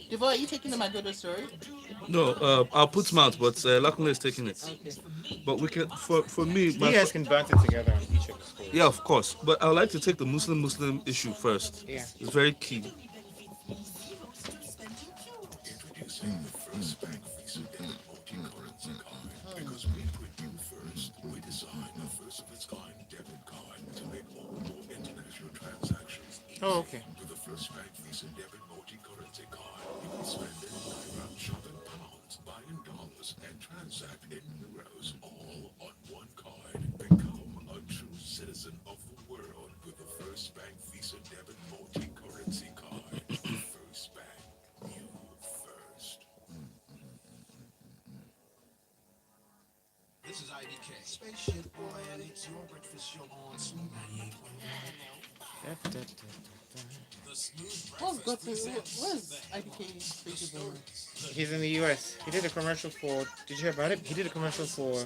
Devo, are you taking the Magodo story? No, I'll put mouth, but Lakunle is taking it. Okay. But we can, for me, You guys can bounce it together on each of the yeah, stories. of course. But I would like to take the Muslim issue first. Yeah. It's very key. Oh, okay. Da, da, da, da, What's IDK Spaceship Boy? He's in the US. He did a commercial for. Did you hear about it? He did a commercial for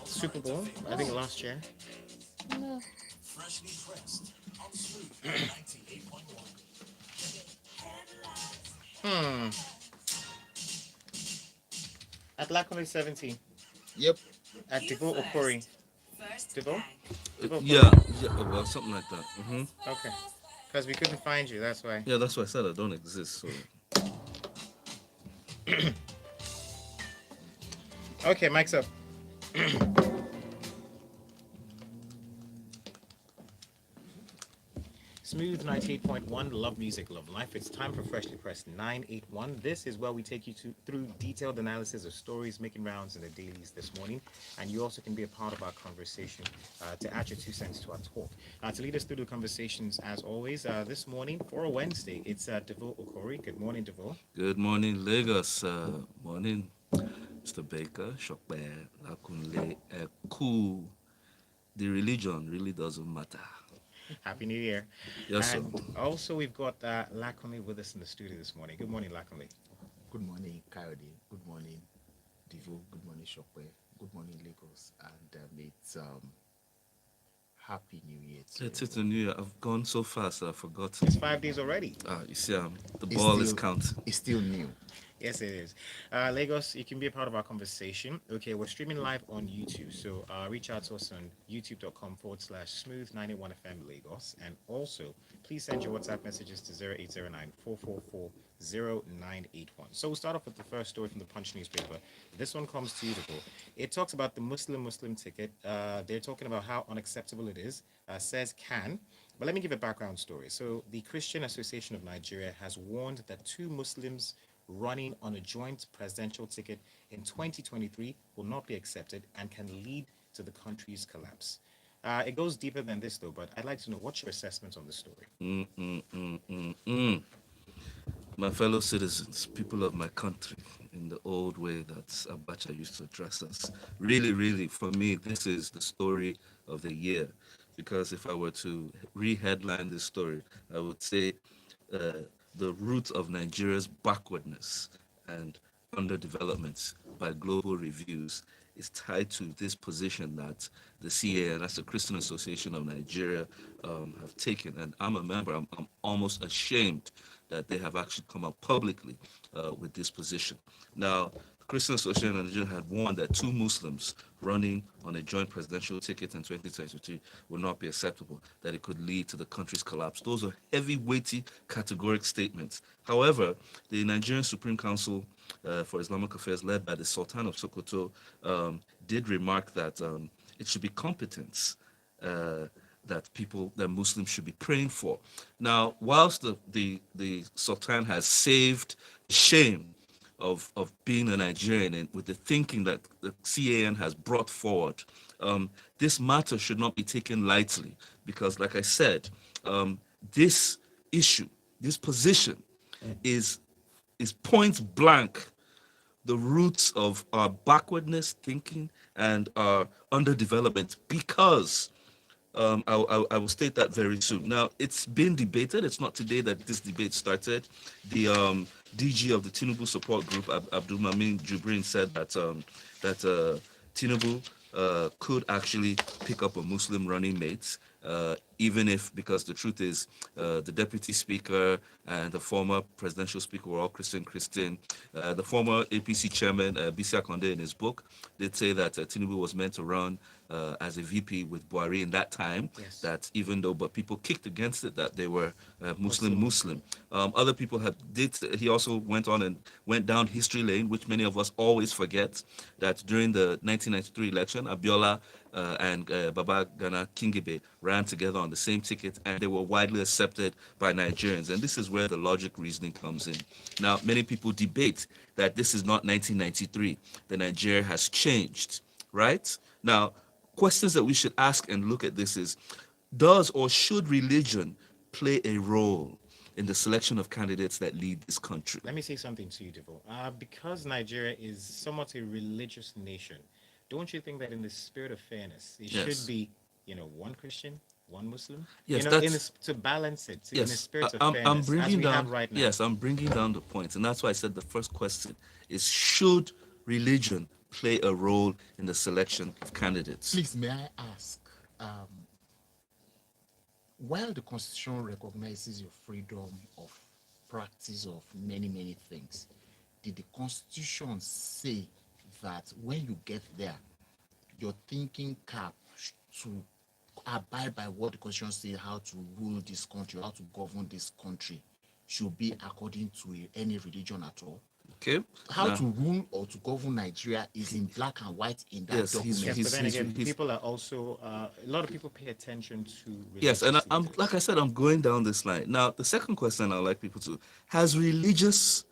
Super Bowl, I think Oh, last year. no. Hmm. At Lakoni 17. Yep. At Devo Okori. Devo? Devo Yeah, Okori. yeah, well, something like that. Okay. Because we couldn't find you, that's why. Yeah, that's why I said I don't exist. So Okay, mic's up. Smooth 98.1, love music, love life. It's time for Freshly Pressed 981. This is where we take you through detailed analysis of stories making rounds in the dailies this morning. And you also can be a part of our conversation to add your 2 cents to our talk. To lead us through the conversations, as always, this morning for a Wednesday, it's Devo Okori. Good morning, Devo. good morning, Lagos. Morning, Mr. Baker, Shokbe, Lakunle, Eku. The religion really doesn't matter. Happy New Year. Yes, sir. And also, we've got Lakonle with us in the studio this morning. Good morning, Lakonle. Good morning, Coyote. Good morning, Divo. Good morning, Shopware. Good morning, Lagos. And it's Happy New Year to It's a everyone. new year. I've gone so fast that I've forgotten. It's 5 days already. You see, the It's ball is still counting. it's still new. Yes, it is. Lagos, you can be a part of our conversation. Okay, we're streaming live on YouTube. So reach out to us on youtube.com/smooth91FM Lagos. And also, please send your WhatsApp messages to 0809 444 0981. So we'll start off with the first story from the Punch newspaper. This one comes to you, Divo. It talks about the Muslim ticket. They're talking about how unacceptable it is, says can. But let me give a background story. So, the Christian Association of Nigeria has warned that two Muslims running on a joint presidential ticket in 2023 will not be accepted and can lead to the country's collapse. It goes deeper than this, though, but I'd like to know what's your assessment on the story? Mm, mm, mm, mm, mm. My fellow citizens, people of my country, in the old way that Abacha used to address us. Really, really, for me, this is the story of the year. Because if I were to re-headline this story, I would say uh, the root of Nigeria's backwardness and underdevelopment by global reviews is tied to this position that the CA, and that's the Christian Association of Nigeria, have taken. And I'm a member. I'm almost ashamed that they have actually come out publicly with this position. Now, the Christian Association of Nigeria had warned that two Muslims running on a joint presidential ticket in 2023 would not be acceptable, that it could lead to the country's collapse. Those are heavy, weighty, categoric statements. However, the Nigerian Supreme Council for Islamic Affairs, led by the Sultan of Sokoto, did remark that it should be competence that Muslims should be praying for. Now, whilst the Sultan has saved shame of being a Nigerian and with the thinking that the CAN has brought forward, this matter should not be taken lightly because, like I said, this issue, this position, is point blank the roots of our backwardness thinking and our underdevelopment because I will state that very soon. Now, it's been debated. It's not today that this debate started. The DG of the Tinubu support group, Abdul Mamin Jubrin, said that Tinubu could actually pick up a Muslim running mate. even if, because the truth is, the deputy speaker and the former presidential speaker were all Christian. The former APC chairman, Bisi Akonde, in his book, did say that Tinubu was meant to run as a VP with Buhari in that time. Yes. That even though, but people kicked against it, that they were Muslim. Muslim. Other people had did. He also went on and went down history lane, which many of us always forget. That during the 1993 election, Abiola and Baba Gana Kingibe ran together on the same ticket, and they were widely accepted by Nigerians. And this is where the logic reasoning comes in. Now, many people debate that this is not 1993. The Nigeria has changed, right? Now, questions that we should ask and look at this is, does or should religion play a role in the selection of candidates that lead this country? Let me say something to you, Devo. Because Nigeria is somewhat a religious nation, don't you think that in the spirit of fairness, it Yes. should be, one Christian, one Muslim? Yes, To balance it, in the Yes, spirit of I'm fairness, as bringing we down. have right now. Yes, I'm bringing down the point, and that's why I said the first question is: should religion play a role in the selection of candidates? Please, may I ask, while the Constitution recognizes your freedom of practice of many, many things, did the Constitution say that when you get there, your thinking cap to abide by what the Constitution says, how to rule this country, how to govern this country, should be according to any religion at all? Okay. How Now, to rule or to govern Nigeria is in black and white in that Yes, document. Yes, he's- but then again, he's- people are also a lot of people pay attention to. Yes, and religious I'm leaders. like I said, I'm going down this line. Now, the second question I'd like people to: has religious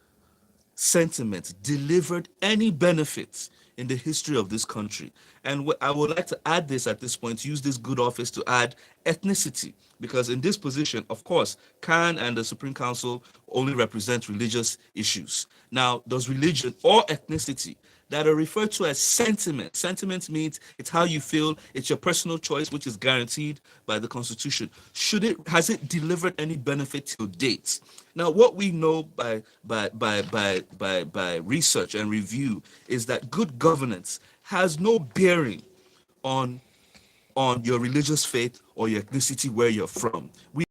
sentiment delivered any benefits in the history of this country? And I would like to add this at this point, use this good office to add ethnicity, because in this position, of course, Khan and the Supreme Council only represent religious issues. Now, does religion or ethnicity that are referred to as sentiment. Sentiment means it's how you feel, it's your personal choice, which is guaranteed by the Constitution. Has it delivered any benefit till date? Now, what we know by research and review is that good governance has no bearing on your religious faith or your ethnicity, where you're from. We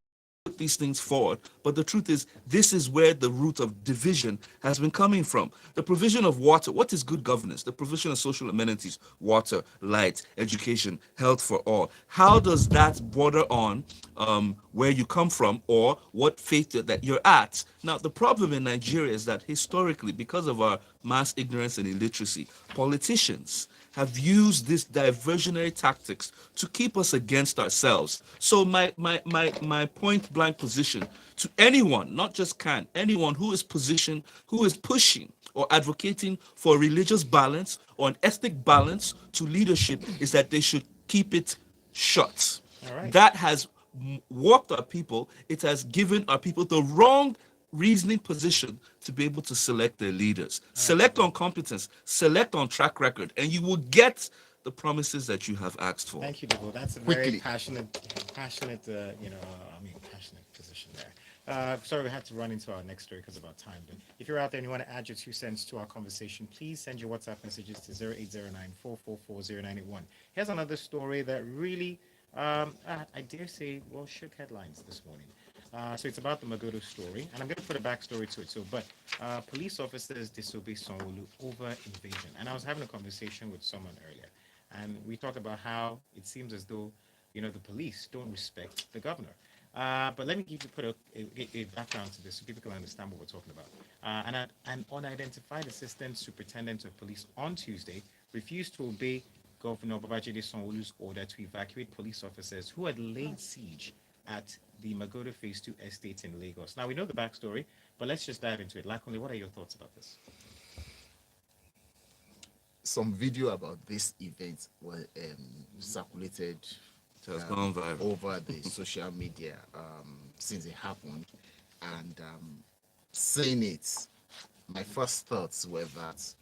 put these things forward, but the truth is, this is where the root of division has been coming from. The provision of water. What is good governance? The provision of social amenities: water, light, education, health for all. How does that border on where you come from or what faith that you're at? Now, the problem in Nigeria is that historically, because of our mass ignorance and illiteracy, politicians have used these diversionary tactics to keep us against ourselves. So my point blank position to anyone, not just anyone who is pushing or advocating for religious balance or an ethnic balance to leadership, is that they should keep it shut. All right. That has warped our people. It has given our people the wrong reasoning position to be able to select their leaders. Select on competence, select on track record, and you will get the promises that you have asked for. Thank you, Devo. That's a Quickly. very passionate, passionate position there. Sorry, we had to run into our next story because of our time. But if you're out there and you want to add your 2 cents to our conversation, please send your WhatsApp messages to 0809-444-0981. Here's another story that really, I dare say, shook headlines this morning. So it's about the Magodo story, and I'm going to put a backstory to it. But police officers disobey Sanwo-Olu over invasion. And I was having a conversation with someone earlier, and we talked about how it seems as though, the police don't respect the governor. But let me put a background to this so people can understand what we're talking about. An unidentified assistant superintendent of police on Tuesday refused to obey Governor Babajide Sanwo-Olu's order to evacuate police officers who had laid siege at the Magodo Phase 2 estate in Lagos. Now, we know the backstory, but let's just dive into it. Lakunle, what are your thoughts about this? Some video about this event was circulated It has gone viral over the social media since it happened, and saying it, my first thoughts were that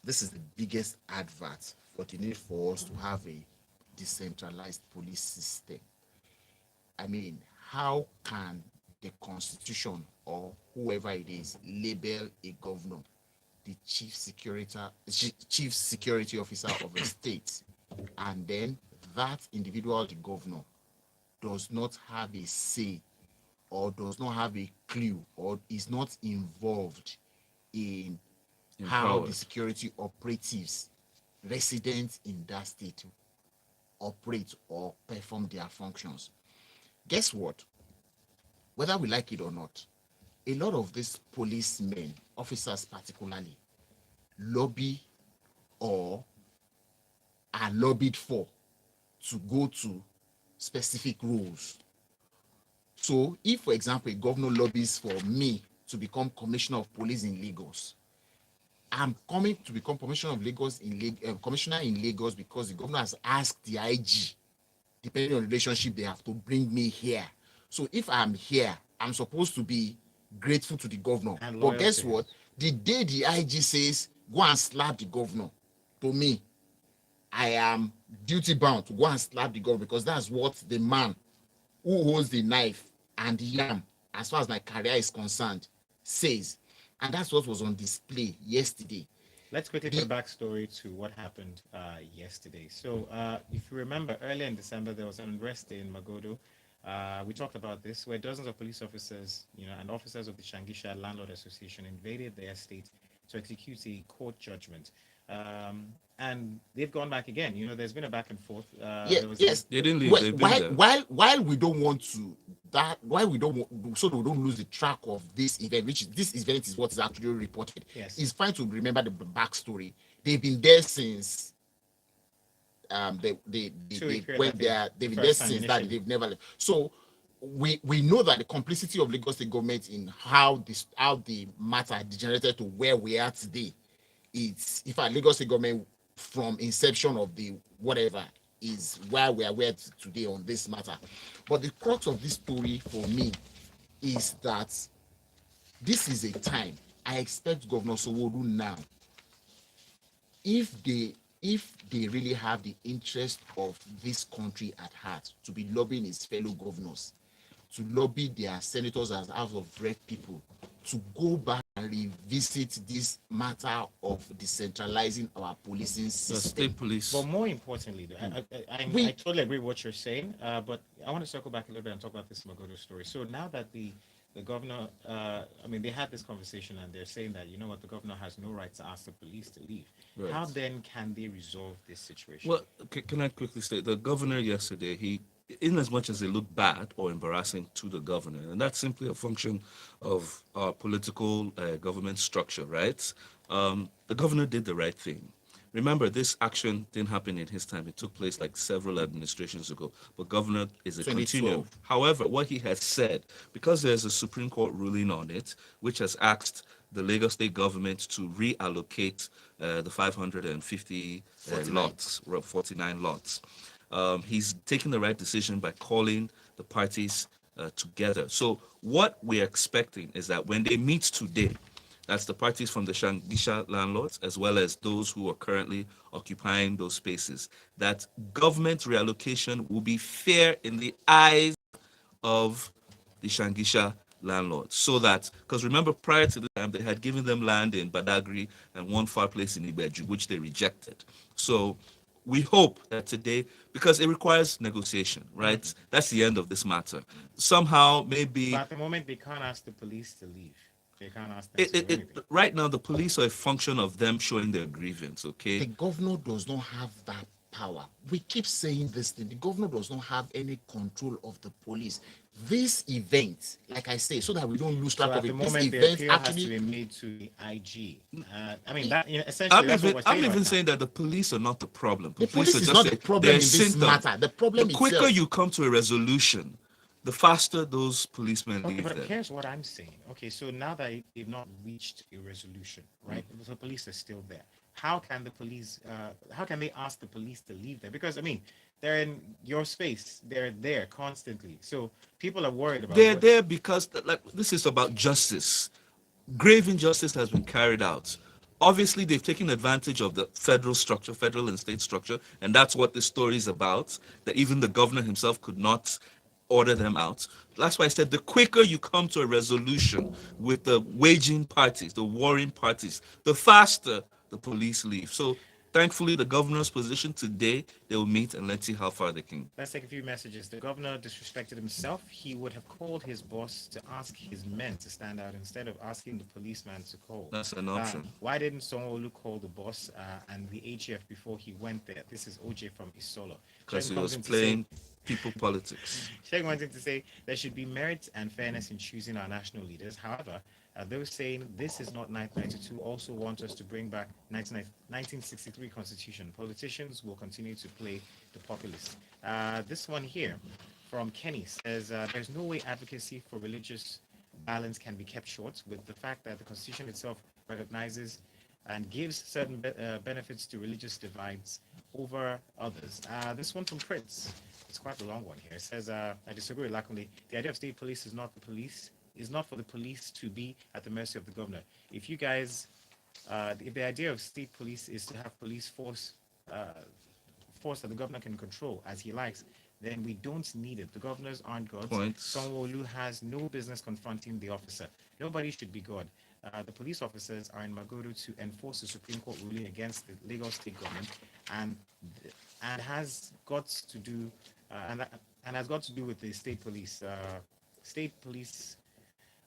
this is the biggest advert for the need for us to have a decentralized police system. I mean, how can the Constitution or whoever it is label a governor the chief security officer of a state, and then that individual, the governor, does not have a say or does not have a clue or is not involved in how the Empowered. security operatives residents in that state operate or perform their functions. Guess what? Whether we like it or not, a lot of these policemen, officers particularly, lobby or are lobbied for to go to specific roles. So, if, for example, a governor lobbies for me to become commissioner of police in Lagos, I'm coming to become commissioner in Lagos because the governor has asked the IG, depending on the relationship they have, to bring me here. So if I'm here, I'm supposed to be grateful to the governor. And But loyal guess to him. what? The day the IG says, go and slap the governor, to me, I am duty bound to go and slap the governor because that's what the man who holds the knife and the yam, as far as my career is concerned, says. And that's what was on display yesterday. Let's quickly put a backstory to what happened yesterday. So, if you remember, earlier in December, there was an unrest in Magodo. We talked about this, where dozens of police officers, and officers of the Shangisha Landlord Association invaded their estate to execute a court judgment. And they've gone back again. There's been a back and forth. Yes. They didn't leave. Well, They've been there. while we don't want to why we don't want, so that we don't lose the track of this event, which is, this event is what is actually reported. Yes. It's fine to remember the backstory. They've been there since they went there. They've been there since that. They've never left. So we know that the complicity of Lagos State government in how the matter degenerated to where we are today. It's, in fact, Lagos State government from inception of the whatever is where we are today on this matter. But the crux of this story for me is that this is a time I expect Governor Sanwo-Olu now, if they really have the interest of this country at heart, to be lobbying his fellow governors, to lobby their senators as House of Rep people, to go back and revisit this matter of decentralizing our policing The system. state police. But more importantly, I totally agree with what you're saying, but I want to circle back a little bit and talk about this Magodo story. So now that the governor, they had this conversation and they're saying that, the governor has no right to ask the police to leave. Right. How then can they resolve this situation? Well, can I quickly state, the governor yesterday, in as much as it looked bad or embarrassing to the governor, and that's simply a function of our political government structure, right? The governor did the right thing. Remember, this action didn't happen in his time. It took place like several administrations ago. But governor is a 2012. continuum. However, what he has said, because there's a Supreme Court ruling on it, which has asked the Lagos State government to reallocate the 550 lots, 49 lots. He's taken the right decision by calling the parties together. So what we're expecting is that when they meet today, that's the parties from the Shangisha landlords, as well as those who are currently occupying those spaces, that government reallocation will be fair in the eyes of the Shangisha landlords. So that, because remember, prior to the time, they had given them land in Badagry and one far place in Ibeju, which they rejected. So we hope that today, because it requires negotiation, right? Mm-hmm. That's the end of this matter. Somehow, maybe... But at the moment, they can't ask the police to leave. They can't ask them to do anything. Right now, the police are a function of them showing their grievance, okay? The governor does not have that power. We keep saying this thing. The governor does not have any control of the police. This event, like I say, so that we don't lose track of it, at the moment, the appeal has to be made to the IG. Essentially, I'm even saying that the police are not the problem. The police is not the problem in this matter. The problem is the quicker you come to a resolution, the faster those policemen leave. But them. here's what I'm saying. Okay, so now that they've not reached a resolution, right? Mm-hmm. The police are still there. How can the police? How can they ask the police to leave there? Because they're in your space. They're there constantly. So people are worried about. They're there because this is about justice. Grave injustice has been carried out. Obviously, they've taken advantage of the federal structure, federal and state structure, and that's what this story is about. That even the governor himself could not order them out. That's why I said the quicker you come to a resolution with the waging parties, the warring parties, the faster the police leave. So thankfully, the governor's position today, they will meet and let's see how far they can. Let's take a few messages. The governor disrespected himself. He would have called his boss to ask his men to stand out instead of asking the policeman to call. That's an option. Why didn't Sanwo-Olu call the boss and the AGF before he went there? This is OJ from Isolo. Because Shegun he comes was in to playing people politics. Shegun wanted to say there should be merit and fairness in choosing our national leaders. However, those saying this is not 1992 also want us to bring back 1963 constitution. Politicians will continue to play the populist. This one here from Kenny says there's no way advocacy for religious balance can be kept short with the fact that the constitution itself recognizes and gives certain benefits to religious divides over others. This one from Prince, it's quite a long one here. It says, I disagree with Lakunle. The idea of state police is not for the police to be at the mercy of the governor. If you guys, if the idea of state police is to have police force that the governor can control as he likes, then we don't need it. The governors aren't gods. Sanwo-Olu has no business confronting the officer. Nobody should be God. The police officers are in Magodo to enforce the Supreme Court ruling against the Lagos state government, and has got to do has got to do with the state police. State police.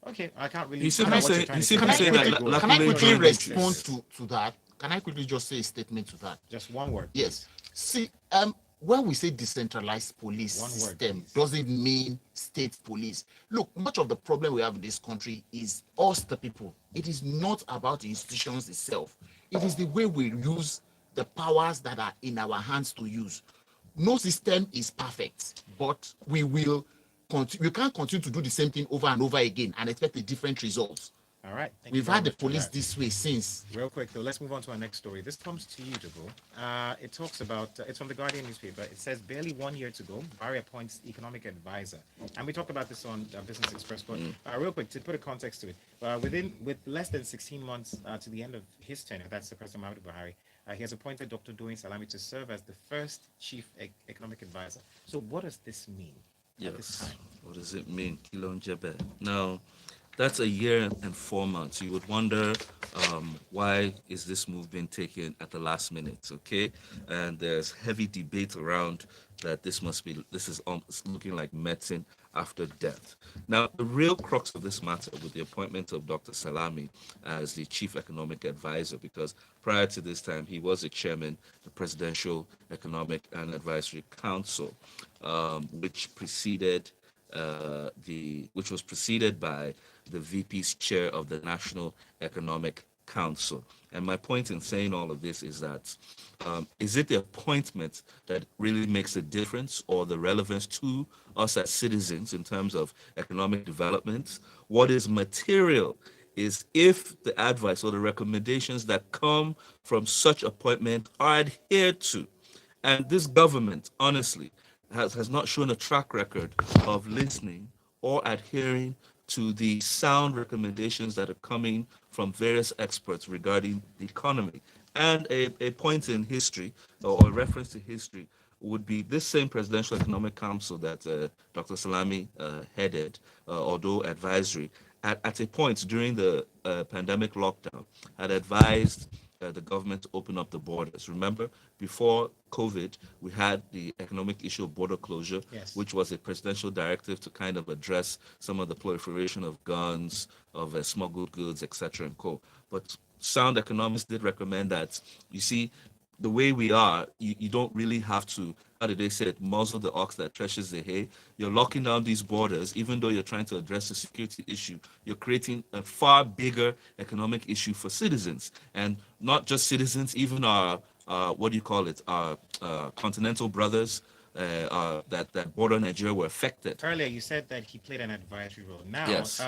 Okay, I can't really. You figure out what you're trying to say. Can I say that quickly, La- can I Lakunle quickly joined respond interest. to that? Can I quickly just say a statement to that? Just one word. Yes. See, when we say decentralized police One word, system, please. doesn't mean state police. Look, much of the problem we have in this country is us, the people. It is not about the institutions itself. It is the way we use the powers that are in our hands to use. No system is perfect, but we will continue. You can't continue to do the same thing over and over again and expect a different result. All right. Thank you We've very had the much for police that. this way since. Real quick, though, let's move on to our next story. This comes to you, Jago. It talks about, it's from the Guardian newspaper. It says, barely 1 year to go, Barry appoints economic advisor. And we talked about this on Business Express, but real quick, to put a context to it, with less than 16 months to the end of his tenure, that's the President Muhammadu Buhari, he has appointed Dr. Doyin Salami to serve as the first chief economic advisor. So what does this mean at this Yes. time? What does it mean? Kilon Jebe. Now, that's a year and 4 months. You would wonder why is this move being taken at the last minute, okay? And there's heavy debate around that this is looking like medicine after death. Now, the real crux of this matter with the appointment of Dr. Salami as the chief economic advisor, because prior to this time, he was the chairman of the Presidential Economic and Advisory Council, which was preceded by the VP's chair of the National Economic Council. And my point in saying all of this is that is it the appointment that really makes a difference, or the relevance to us as citizens in terms of economic development? What is material is if the advice or the recommendations that come from such appointment are adhered to. And this government, honestly, has not shown a track record of listening or adhering to the sound recommendations that are coming from various experts regarding the economy. And a point in history, or a reference to history, would be this same Presidential Economic Council that Dr. Salami headed, although advisory, at a point during the pandemic lockdown, had advised the government to open up the borders. Remember, before COVID, we had the economic issue of border closure, Yes. which was a presidential directive to kind of address some of the proliferation of guns, of smuggled goods, etc. and co. But sound economists did recommend that, you see, the way we are, you don't really have to, how did they say it, muzzle the ox that threshes the hay. You're locking down these borders, even though you're trying to address the security issue, you're creating a far bigger economic issue for citizens. And not just citizens, even our, what do you call it, our continental brothers that border Nigeria were affected. Earlier, you said that he played an advisory role. Now, Yes.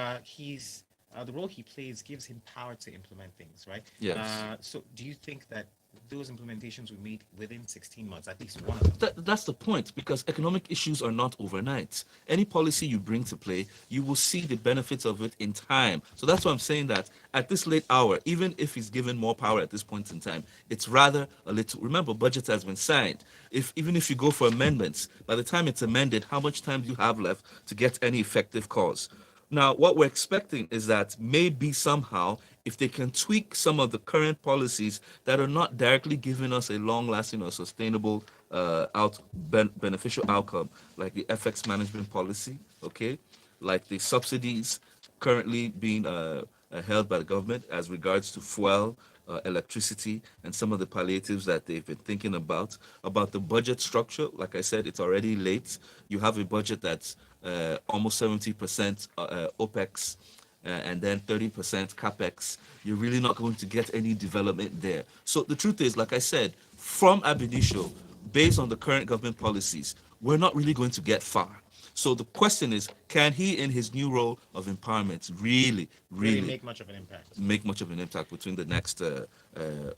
The role he plays gives him power to implement things, right? Yes. So, do you think that those implementations were made within 16 months, at least one of them? That's the point, because economic issues are not overnight. Any policy you bring to play, you will see the benefits of it in time. So that's why I'm saying that at this late hour, even if he's given more power at this point in time, it's rather a little. Remember, budget has been signed. Even if you go for amendments, by the time it's amended, how much time do you have left to get any effective cause? Now, what we're expecting is that maybe somehow, if they can tweak some of the current policies that are not directly giving us a long-lasting or sustainable beneficial outcome, like the FX management policy, okay, like the subsidies currently being held by the government as regards to fuel, electricity, and some of the palliatives that they've been thinking about the budget structure. Like I said, it's already late. You have a budget that's almost 70% OPEX and then 30% capex. You're really not going to get any development there. So the truth is, like I said, from ab initio, based on the current government policies, we're not really going to get far. So the question is, can he, in his new role of empowerment, really, Really really make much of an impact. make much of an impact between the next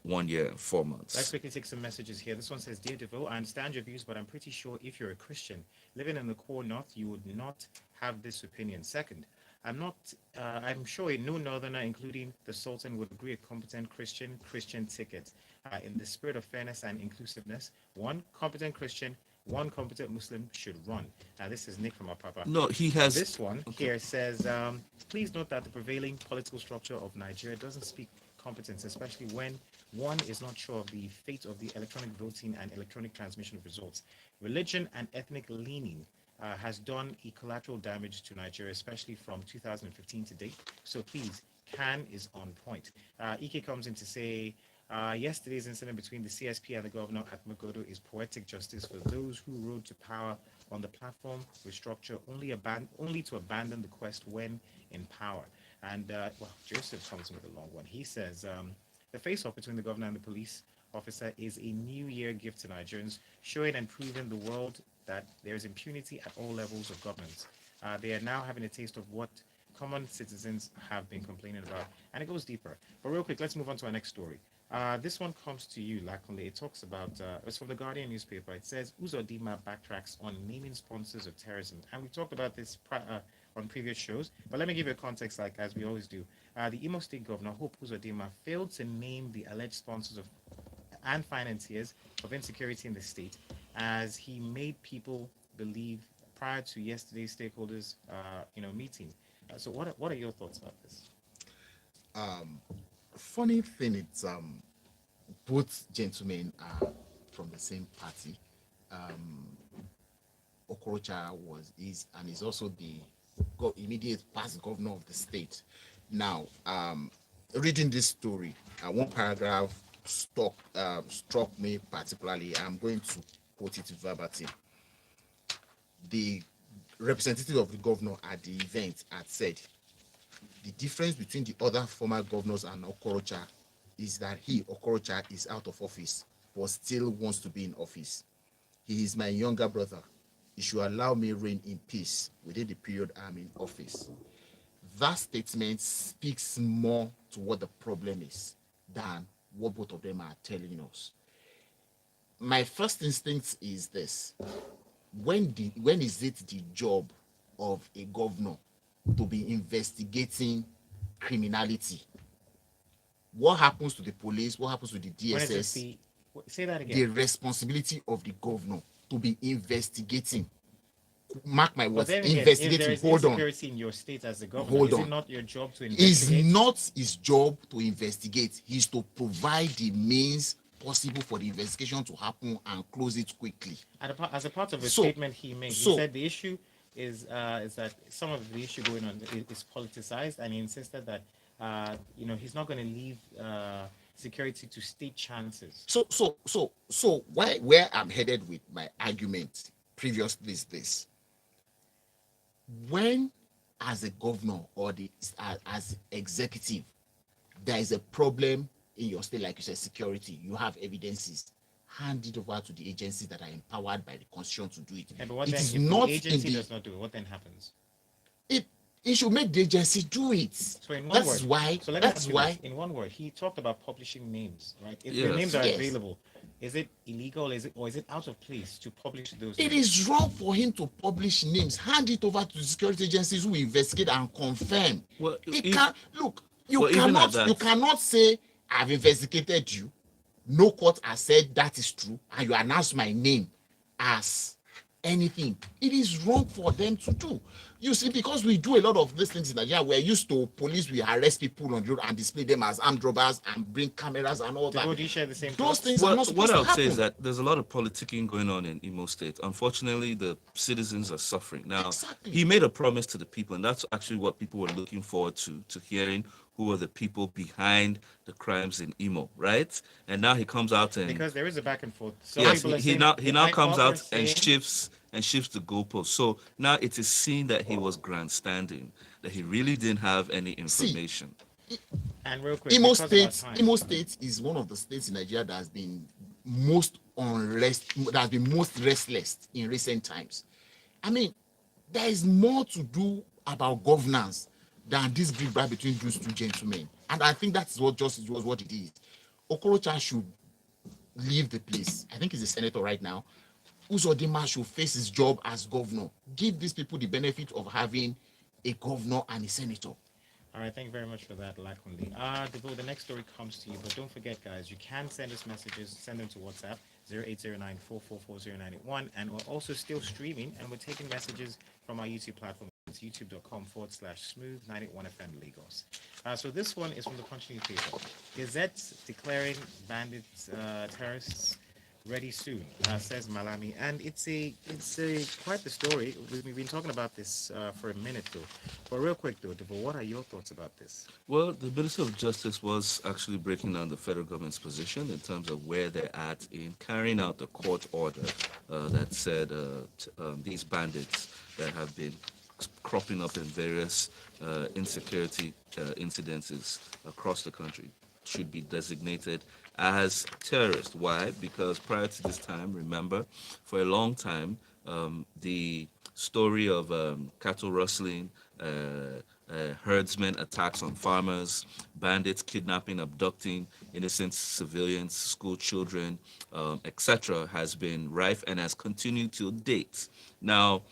1 year and 4 Let's months? quickly take some messages here. This one says, Dear Devo, I understand your views, but I'm pretty sure if you're a Christian living in the core north, you would not have this opinion. Second, I'm sure no northerner, including the Sultan, would agree a competent Christian ticket in the spirit of fairness and inclusiveness. One competent Christian, one competent Muslim should run. This is Nick from Apapa. No, he has. This one here says, please note that the prevailing political structure of Nigeria doesn't speak competence, especially when one is not sure of the fate of the electronic voting and electronic transmission of results. Religion and ethnic leaning has done collateral damage to Nigeria, especially from 2015 to date. So please, Khan is on point. Ike comes in to say, yesterday's incident between the CSP and the governor at Magodo is poetic justice for those who rode to power on the platform with structure only to abandon the quest when in power. And well, Joseph comes in with a long one. He says, the face-off between the governor and the police officer is a new year gift to Nigerians, showing and proving the world that there is impunity at all levels of governance. They are now having a taste of what common citizens have been complaining about, and it goes deeper. But real quick, let's move on to our next story. This one comes to you, Lakunle. It talks about, it's from the Guardian newspaper. It says, Uzodinma backtracks on naming sponsors of terrorism. And we talked about this on previous shows, but let me give you a context, like as we always do. The Imo State Governor, Hope Uzodinma, failed to name the alleged sponsors of and financiers of insecurity in the state, as he made people believe prior to yesterday's stakeholders, meeting. So what are your thoughts about this? Funny thing, it's both gentlemen are from the same party. Okorocha is also the immediate past governor of the state. Now, reading this story, one paragraph struck me particularly. I'm going to quote it verbatim. The representative of the governor at the event had said, the difference between the other former governors and Okorocha is that Okorocha, is out of office, but still wants to be in office. He is my younger brother. He should allow me reign in peace within the period I'm in office. That statement speaks more to what the problem is than what both of them are telling us. My first instinct is this: when is it the job of a governor to be investigating criminality? What happens to the police? What happens to the DSS? Say that again. The responsibility of the governor to be investigating. Mark my words, investigating. If there is Hold on. insecurity in your state as a governor, Hold is on. it not your job to investigate? It's not his job to investigate. He's to provide the means possible for the investigation to happen and close it quickly. As a part of a statement he made, he said the issue is that some of the issue going on is politicized, and he insisted that he's not going to leave security to state chances. So where I'm headed with my argument previously is this: when, as a governor or as executive, there is a problem in your state, like you said, security, you have evidences, hand it over to the agencies that are empowered by the constitution to do it. Yeah, but It then, is if not the agency in the, does not do it, what then happens? it should make the agency do it. So in one That's word, why. So let me That's ask you why. this. In one word, he talked about publishing names, right? If Yes. the names are Yes. available, is it illegal? Is it out of place to publish those It names? is wrong for him to publish names. Hand it over to the security agencies who investigate and confirm. Well, It can look. well, even at that- You cannot say I've investigated you. No court has said that is true, and you announce my name as anything. It is wrong for them to do. You see, because we do a lot of these things in Nigeria, we're used to police, we arrest people on the road and display them as armed robbers and bring cameras and all that. Debo, do you share the same Those thoughts? things are Well, not what supposed I to would say is happen. that there's a lot of politicking going on in Imo State. Unfortunately, the citizens are suffering. Now, Exactly. he made a promise to the people, and that's actually what people were looking forward to hearing who are the people behind the crimes in Imo, right? And now he comes out and Because there is a back and forth. Some yes, people are he saying now the comes all are out saying and shifts the goalpost. So now it is seen that he was grandstanding, that he really didn't have any See, information. and real quick because of our time. Imo State is one of the states in Nigeria that has been most that has been most restless in recent times. I mean, there is more to do about governance than this big fight between those two gentlemen. And I think that's what justice was what it is. Okorocha should leave the place. I think he's a senator right now. Uzodinma should face his job as governor. Give these people the benefit of having a governor and a senator. All right, thank you very much for that, Lakundi. Debo, the next story comes to you, but don't forget, guys, you can send us messages. Send them to WhatsApp 0809 and we're also still streaming, and we're taking messages from our YouTube platform. It's youtube.com/smooth91FM Lagos. So this one is from the Punch newspaper. Gazette declaring bandits, terrorists ready soon, says Malami, and it's a quite the story. We've been talking about this for a minute though, but real quick though, Devo, what are your thoughts about this? Well, the Minister of Justice was actually breaking down the federal government's position in terms of where they're at in carrying out the court order that said these bandits that have been cropping up in various insecurity incidences across the country should be designated as terrorist. Why? Because prior to this time, remember, for a long time, the story of cattle rustling, herdsmen attacks on farmers, bandits kidnapping, abducting innocent civilians, school children, etc., has been rife and has continued to date. Now,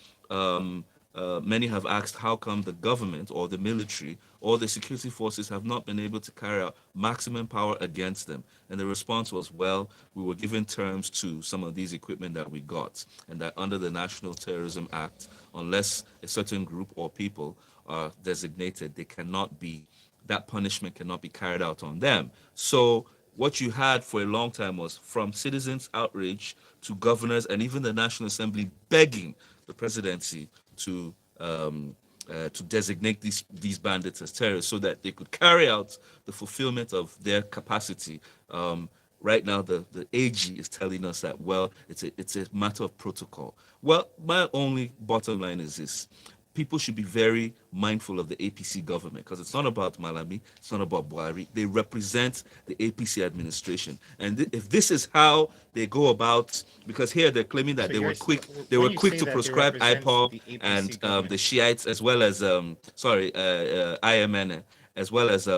many have asked how come the government or the military or the security forces have not been able to carry out maximum power against them. And the response was, well, we were given terms to some of these equipment that we got, and that under the National Terrorism Act, unless a certain group or people are designated, they cannot be, that punishment cannot be carried out on them. So what you had for a long time was from citizens outrage to governors and even the National Assembly begging the presidency to designate these bandits as terrorists so that they could carry out the fulfillment of their capacity. Right now, the AG is telling us that, well, it's a matter of protocol. Well, my only bottom line is this: people should be very mindful of the APC government, because it's not about Malami, it's not about Buhari. They represent the APC administration, and if this is how they go about, because here they're claiming that So they you're were s- quick, w- they when were you quick say to that they prescribe represent IPOB the APC and government, the Shiites, as well as IMN, as well as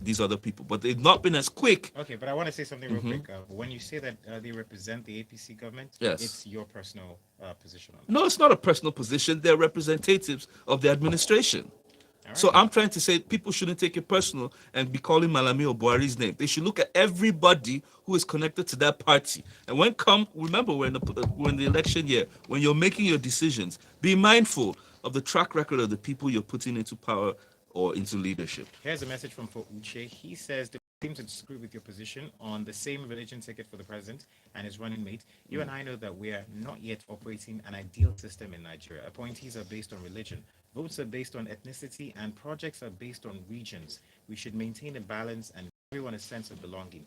these other people, but they've not been as quick. okay, but I want to say something real quick. When you say that they represent the APC government, Yes. it's your personal position on No, it's not a personal position. They're representatives of the administration. that. All So right. I'm trying to say people shouldn't take it personal and be calling Malami or Buhari's name. They should look at everybody who is connected to that party. And remember, we're in the election year. When you're making your decisions, be mindful of the track record of the people you're putting into power or into leadership. Here's a message from Uche. He says they seem to disagree with your position on the same religion ticket for the president and his running mate. You and I know that we are not yet operating an ideal system in Nigeria. Appointees are based on religion, votes are based on ethnicity, and projects are based on regions. We should maintain a balance and give everyone a sense of belonging.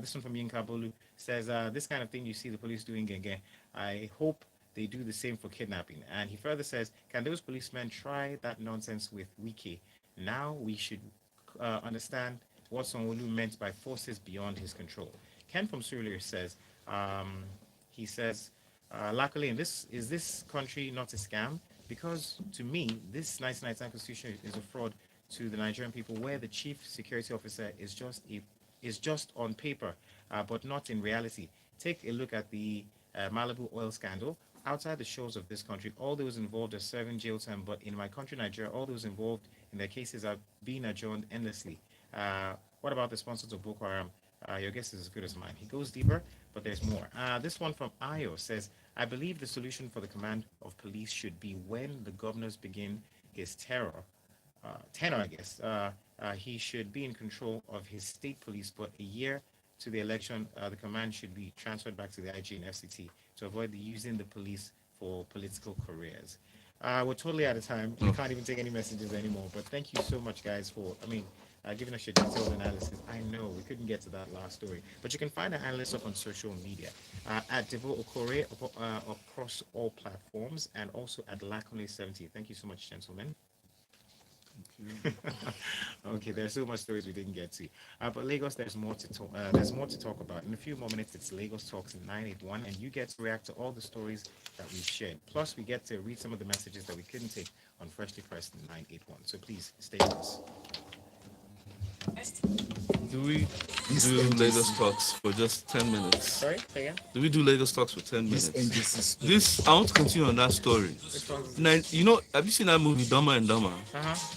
This one from Yinka Bolu says, this kind of thing you see the police doing again. I hope they do the same for kidnapping. And he further says, can those policemen try that nonsense with Wiki? Now we should understand what Sanwo-Olu meant by forces beyond his control. Ken from Surulere says, he says, luckily, is this country not a scam? Because to me, this 1999 constitution is a fraud to the Nigerian people, where the chief security officer is just on paper, but not in reality. Take a look at the Malibu oil scandal. Outside the shores of this country, all those involved are serving jail time, but in my country, Nigeria, all those involved in their cases are being adjourned endlessly. What about the sponsors of Boko Haram? Your guess is as good as mine. He goes deeper, but there's more. This one from Ayo says, I believe the solution for the command of police should be when the governors begin his tenor, I guess. He should be in control of his state police, but a year to the election, the command should be transferred back to the IG and FCT to avoid using the police for political careers. We're totally out of time. We can't even take any messages anymore. But thank you so much, guys, for giving us your detailed analysis. I know we couldn't get to that last story, but you can find the analyst up on social media at Devo Okore across all platforms and also at Lakone70. Thank you so much, gentlemen. Okay, there's so much stories we didn't get to, but Lagos, there's more to talk. There's more to talk about. In a few more minutes, it's Lagos Talks 981, and you get to react to all the stories that we've shared. Plus, we get to read some of the messages that we couldn't take on Freshly Pressed 981. So please stay with us. Do we do Lagos Talks for just 10 minutes? Sorry, say again. Do we do Lagos Talks for 10 This minutes? NDC. I want to continue on that story. Now, have you seen that movie Dumber and Dumber?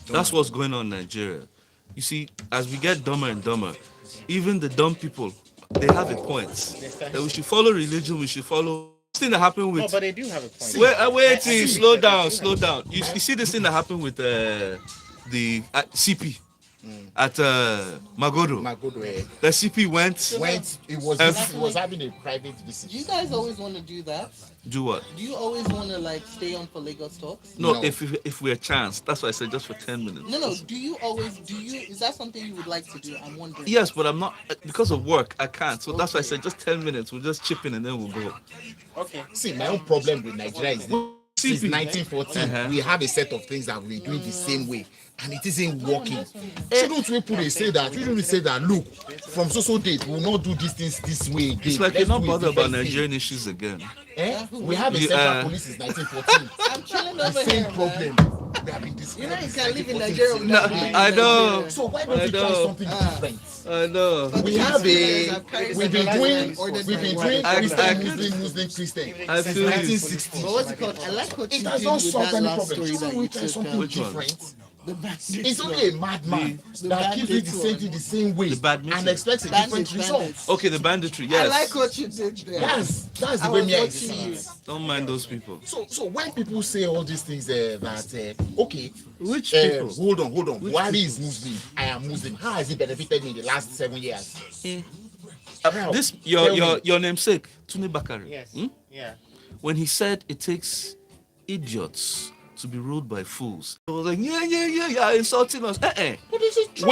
That's what's going on in Nigeria. You see, as we get dumber and dumber, even the dumb people, they have a point. That we should follow religion, we should follow. This thing that happened with. No, but they do have a point. Wait, slow down. You see this thing that happened with the CP at Magodo. The CP went. It was having a private visit. Do you guys always want to do that? Do what? Do you always want to like stay on for Lagos Talks? No, if we're a chance. That's why I said just for 10 minutes. No. Is that something you would like to do? I'm wondering. Yes, but I'm not, because of work, I can't. So that's why I said just 10 minutes. We'll just chip in and then we'll go. Okay. See, my own problem with Nigeria is since 1914, we have a set of things that we're doing the same way, and it isn't working. Shouldn't we put a say that? Shouldn't we say that? Look, from so date, we will not do these things this way again. It's like you're not bothered about Nigerian issues again. We have a central police since 1914. I'm chilling The over same here, problem. man. We have been You know you since can live in 1914. Nigeria without being in I know. Nigeria. So why don't we try something different? I know. We have we've been doing Muslim, I since feel you. 1960. But what's it called? I like what It you has did not with solved that any last problem. story that Shouldn't you we try took. Which something one? different? The bandits It's one. only a madman The that keeps doing the bandits same one. thing the same way The badminton. and expects a different result. Okay, the banditry, yes. I like what you did there. That's the I way was me I watching see you. it. Don't mind those people. So when people say all these things okay, Which people? hold on, Buhari is Muslim, I am Muslim. How has it benefited me in the last 7 years? How? This Tell me. your namesake, Tuni Bakari. Yes. Yeah. When he said it takes idiots to be ruled by fools, I was like, yeah, insulting us. But this is true.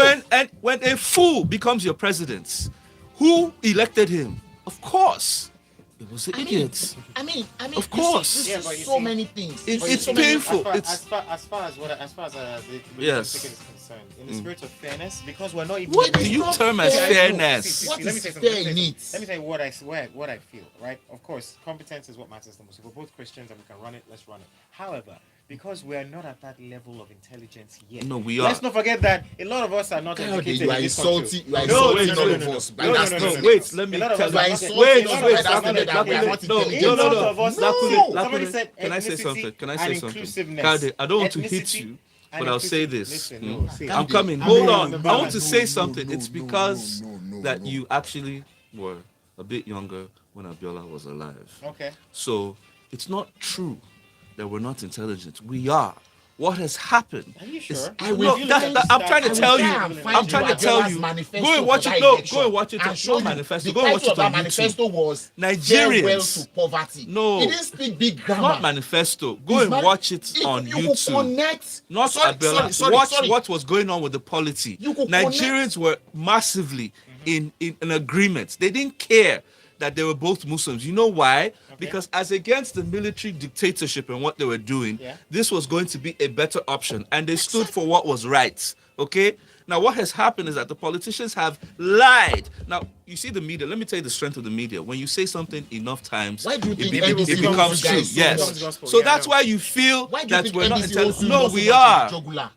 When a fool becomes your president, who elected him? Of course, it was the idiots. I mean, Of course. Yeah, This but is you so see- many things. It's so many- painful. As far as the Yes. ticket is concerned, in the spirit of fairness, because we're not even. What do It's you not term as fair. fairness? See, What let me is say something. fair in it? Let me tell you what I feel. Right? Of course, competence is what matters the most. If we're both Christians and we can run it, let's run it. However, because we are not at that level of intelligence yet. No, we are. Let's not forget that a lot of us are not How educated. you are in this insulting, country. you are No, insulting no, all no, of no, us. no, By no, that no, no, statement. no. Wait, let me A lot of tell us you. are Wait, not- wait, a lot of us wait, are that not statement that we are not educated. No, intelligent. A lot no. of us- Lakune, Somebody said can I say ethnicity something? Can I and say something? inclusiveness. Kade, I don't want to hit Ethnicity you, and but I'll say inclusive- this. Listen, no, see. I'm coming. I Hold mean, on. no, I want to say no, something. no, It's no, because no, that no. you actually were a bit younger when Abiola was alive. Okay. So it's not true that we're not intelligent. We are. What has happened? Are you is- sure? I will No, find- I'm trying to I will tell try you. and find I'm trying to you tell Abiola's you. manifesto Go and for watch that it. No, election go and watch it. and Not show you. manifesto. The Go and watch title it of on that YouTube. manifesto was Nigerians. Farewell to Poverty. No. He didn't speak big grammar. Not manifesto. Go It's and watch it on you could YouTube. connect. Not Abiola. Watch what was going on with the polity. You could Nigerians were massively in an agreement. They didn't care that they were both Muslims. You know why? Because as against the military dictatorship and what they were doing, Yeah. this was going to be a better option. And they stood for what was right. Okay? Now, what has happened is that the politicians have lied. Now, you see the media. Let me tell you the strength of the media. When you say something enough times, Why do you it, think be- NDC it becomes wants you true. guys so Yes. much? Gospel, So yeah, that's I know. why you feel Why do you that think we're not NDC wants intelligent. you No, not so we much are. in jugular?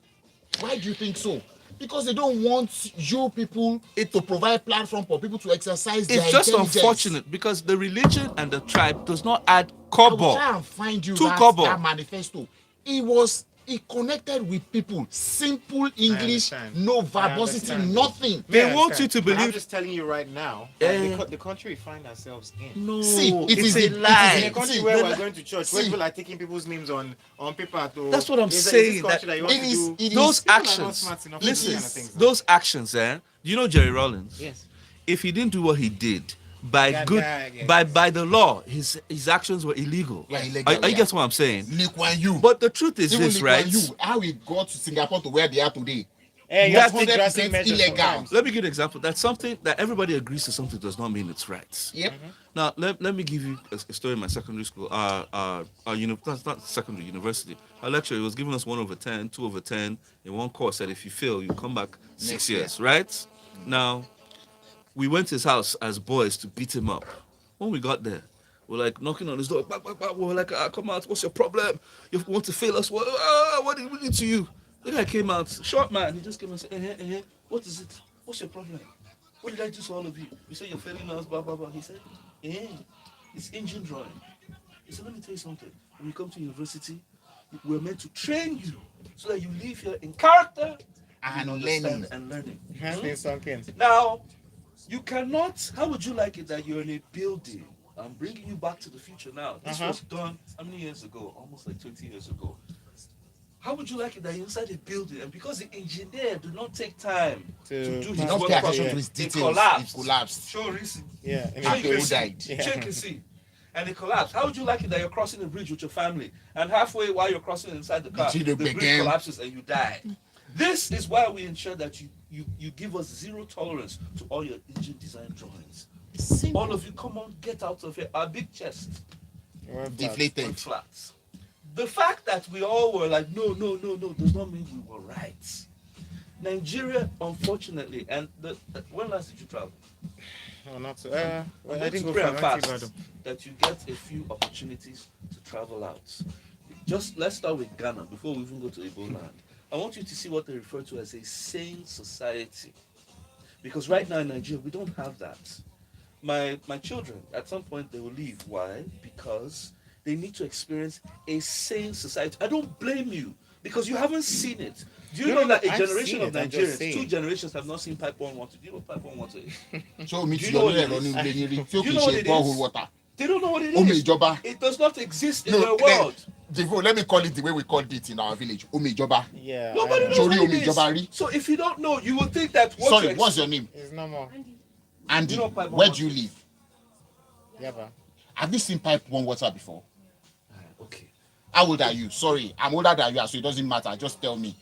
Why do you think so? Because they don't want you people to provide platform for people to exercise their It's just intelligence. unfortunate because the religion and the tribe does not add I will kobo. try and find you Two that, kobo. that manifesto. It was he connected with people. Simple English, understand. no I verbosity, understand. nothing. May I They want understand, you to but I'm believe- just telling you right now, Eh. the country we find ourselves in. No, See, it it's is a the- it is lie. In a country See, where the we're li- going to church, see. where people are taking people's names on paper. That's what I'm is saying, This country that you want it to is- do, it Those people are not actions, smart enough for it those kind of is- things. those actions, you know Jerry Rollins? Yes. If he didn't do what he did, by Yeah, good, yeah, yeah. by the law, his actions were illegal. Yeah, illegal, Are you yeah. get what I'm saying? Lee Kuan Yew. But the truth is Even this, Lee right? Kuan Yew, how he got to Singapore to where they are today. You That's have to take 100% drastic measures illegal. sometimes. Let me give you an example. That's something that everybody agrees to something does not mean it's right. Yep. Now, let me give you a story in my secondary school. That's not secondary, university. Our lecturer was giving us 1/10, 2/10 in one course. That if you fail, you come back Next 6 year. years, right? Now, we went to his house as boys to beat him up. When we got there, we're like knocking on his door. Bang, bang, bang. We're like, come out. What's your problem? You want to fail us? What did we do to you? The guy came out, short man. He just came and said, what is it? What's your problem? What did I do to all of you? You say you're failing us, blah, blah, blah. He said, it's engine drawing. He said, let me tell you something. When you come to university, we're meant to train you so that you live here in character And understand learning. and learning. Has been sunk in. Now, you cannot. How would you like it that you're in a building? I'm bringing you back to the future now. This was done how many years ago? Almost like 20 years ago. How would you like it that you're inside a building and because the engineer did not take time to do He his not work pay properly, attention to his it details. collapsed. It collapsed. Show reason. Yeah. Sure, And you can who see. died? Check and see. And it collapsed. How would you like it that you're crossing a bridge with your family and halfway while you're crossing inside the car, The the bridge bridge began. collapses and you die? This is why we ensure that you give us zero tolerance to all your engine design drawings. All of you, come on, get out of here. Our big chest Deflated. went flat. The fact that we all were like, no, does not mean we were right. Nigeria, unfortunately, and when last did you travel? Oh, not so. I'm Well, I going didn't to go pray for and Ibadan. fast that you get a few opportunities to travel out. Just let's start with Ghana before we even go to Igbo land. I want you to see what they refer to as a sane society. Because right now in Nigeria, we don't have that. My children, at some point, they will leave. Why? Because they need to experience a sane society. I don't blame you because you haven't seen it. Do you No, know that a I've generation seen of it, I'm just Nigerians, saying. 2 generations have not seen pipe one water? Do you know what pipe one water is? So me Do to you know what your it is? running lady, tí ó Do kì you í know what ṣe it borehole is? water. They don't know what it Omi is. ìjọba. It does not exist in No, their world. Devo, let me call it the way we called it in our village. Omi ìjọba. Yeah. Nobody I know. knows Sorry, what Omi it is. Ìjọba rí. So if you don't know, you will think that what Sorry, you what's your name? It's no more. Andy. You know pipe Where one do you water? live? Yeah, but Have you seen pipe one water before? Okay. How old are you? Sorry, I'm older than you, so it doesn't matter. Just tell me.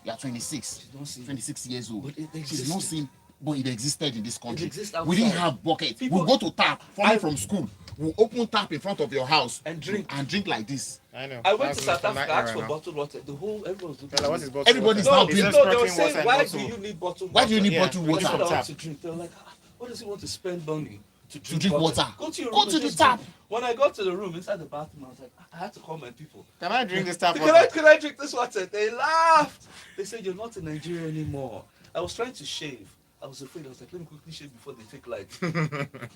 You are 26. She's not seen it. 26 years old. But it She's not existed. seen, but it existed in this country. exists We didn't outside. have buckets. People- We'll go to tap, coming from school. We'll open tap in front of your house And drink. like this. I know. I went That's to South from my Africa, asked era for now. bottled water. The whole everyone was looking Fella, at what me. is bottled Everybody's water? now No, It's doing- just they were sparkling saying, water and why bottle. do you need bottled Why water? do you need Yeah, bottled we I said, from I water? want tap. to drink. They're like, what does he want to spend money to drink drink water? Go to your Go room to and the just tap. drink. When I got to the room inside the bathroom, I was like, I had to call my people. Can I drink this tap Can water? I drink this water? They laughed. They said, you're not in Nigeria anymore. I was trying to shave. I was afraid. I was like, let me quickly shave before they take light.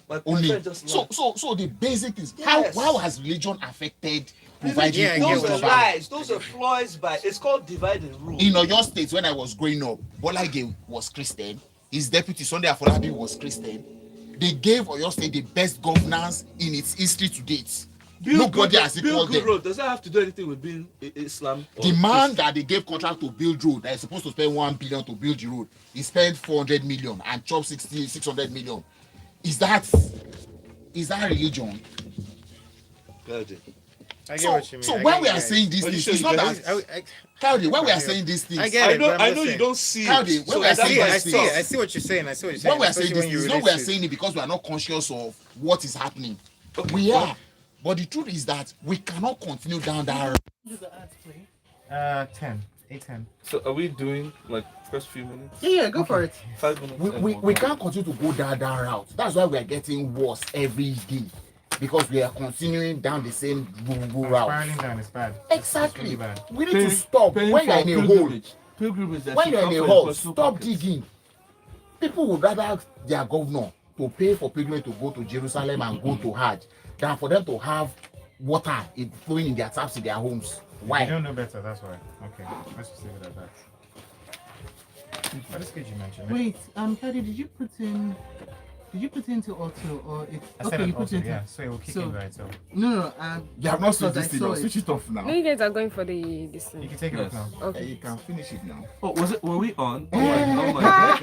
My Only. friend just laughed. So the basic is Yes. how has religion affected providing Yeah, Omi Those are Ìjọba? lies. Those are ploys by. It's called divide and rule. In Oyo State, when I was growing up, Bolage was Christian. His deputy Sunday Afolabi was Christian. They gave Oyo State the best governance in its history to date. Nobody has build equaled good them. road. Does that have to do anything with being Islam? or The man Christian? that they gave contract to build road, that is supposed to spend 1 billion to build the road, he spent 400 million and chopped 600 million. Is that religion? Got it. I get So, what you mean. so I when get we it, are guys. saying these Are you things, sure it's you not guys- that. Cloudy, when we are saying these things, I get it. I know. but I'm I just know you saying. don't see Cloudy, it. when we are I saying see, I these see, things, I see what you're saying. I see what you're saying. when we are saying especially this, when you it's not relate we are to- saying it because we are not conscious of what is happening. Okay, We well, are. But the truth is that we cannot continue down that road. 10. 8-10. So are we doing like first few minutes? Yeah, go for it. 5 minutes. We can't continue to go down that route. That's why we are getting worse every day. Because we are continuing down the same route. Spiraling down is bad. It's Exactly. really bad. We need to stop. When you're in a hole, Pilgrimage. when you're in a hole, stop digging. People would rather ask their governor to pay for pilgrimage to go to Jerusalem and go to Hajj than for them to have water flowing in their taps in their homes. Why? You don't know better, that's why. Okay, let's just leave it at that. What is good you mentioned? Wait, Paddy, did you put into auto or it? I said Okay, it you put also, into. yeah, so it will kick so- in by itself. No. You have not because switched I this thing saw off. it. Switch it off now. No, you guys are going for this You thing. can take it off Yes. now. Okay. You can finish it now. Oh, were we on? Oh my God.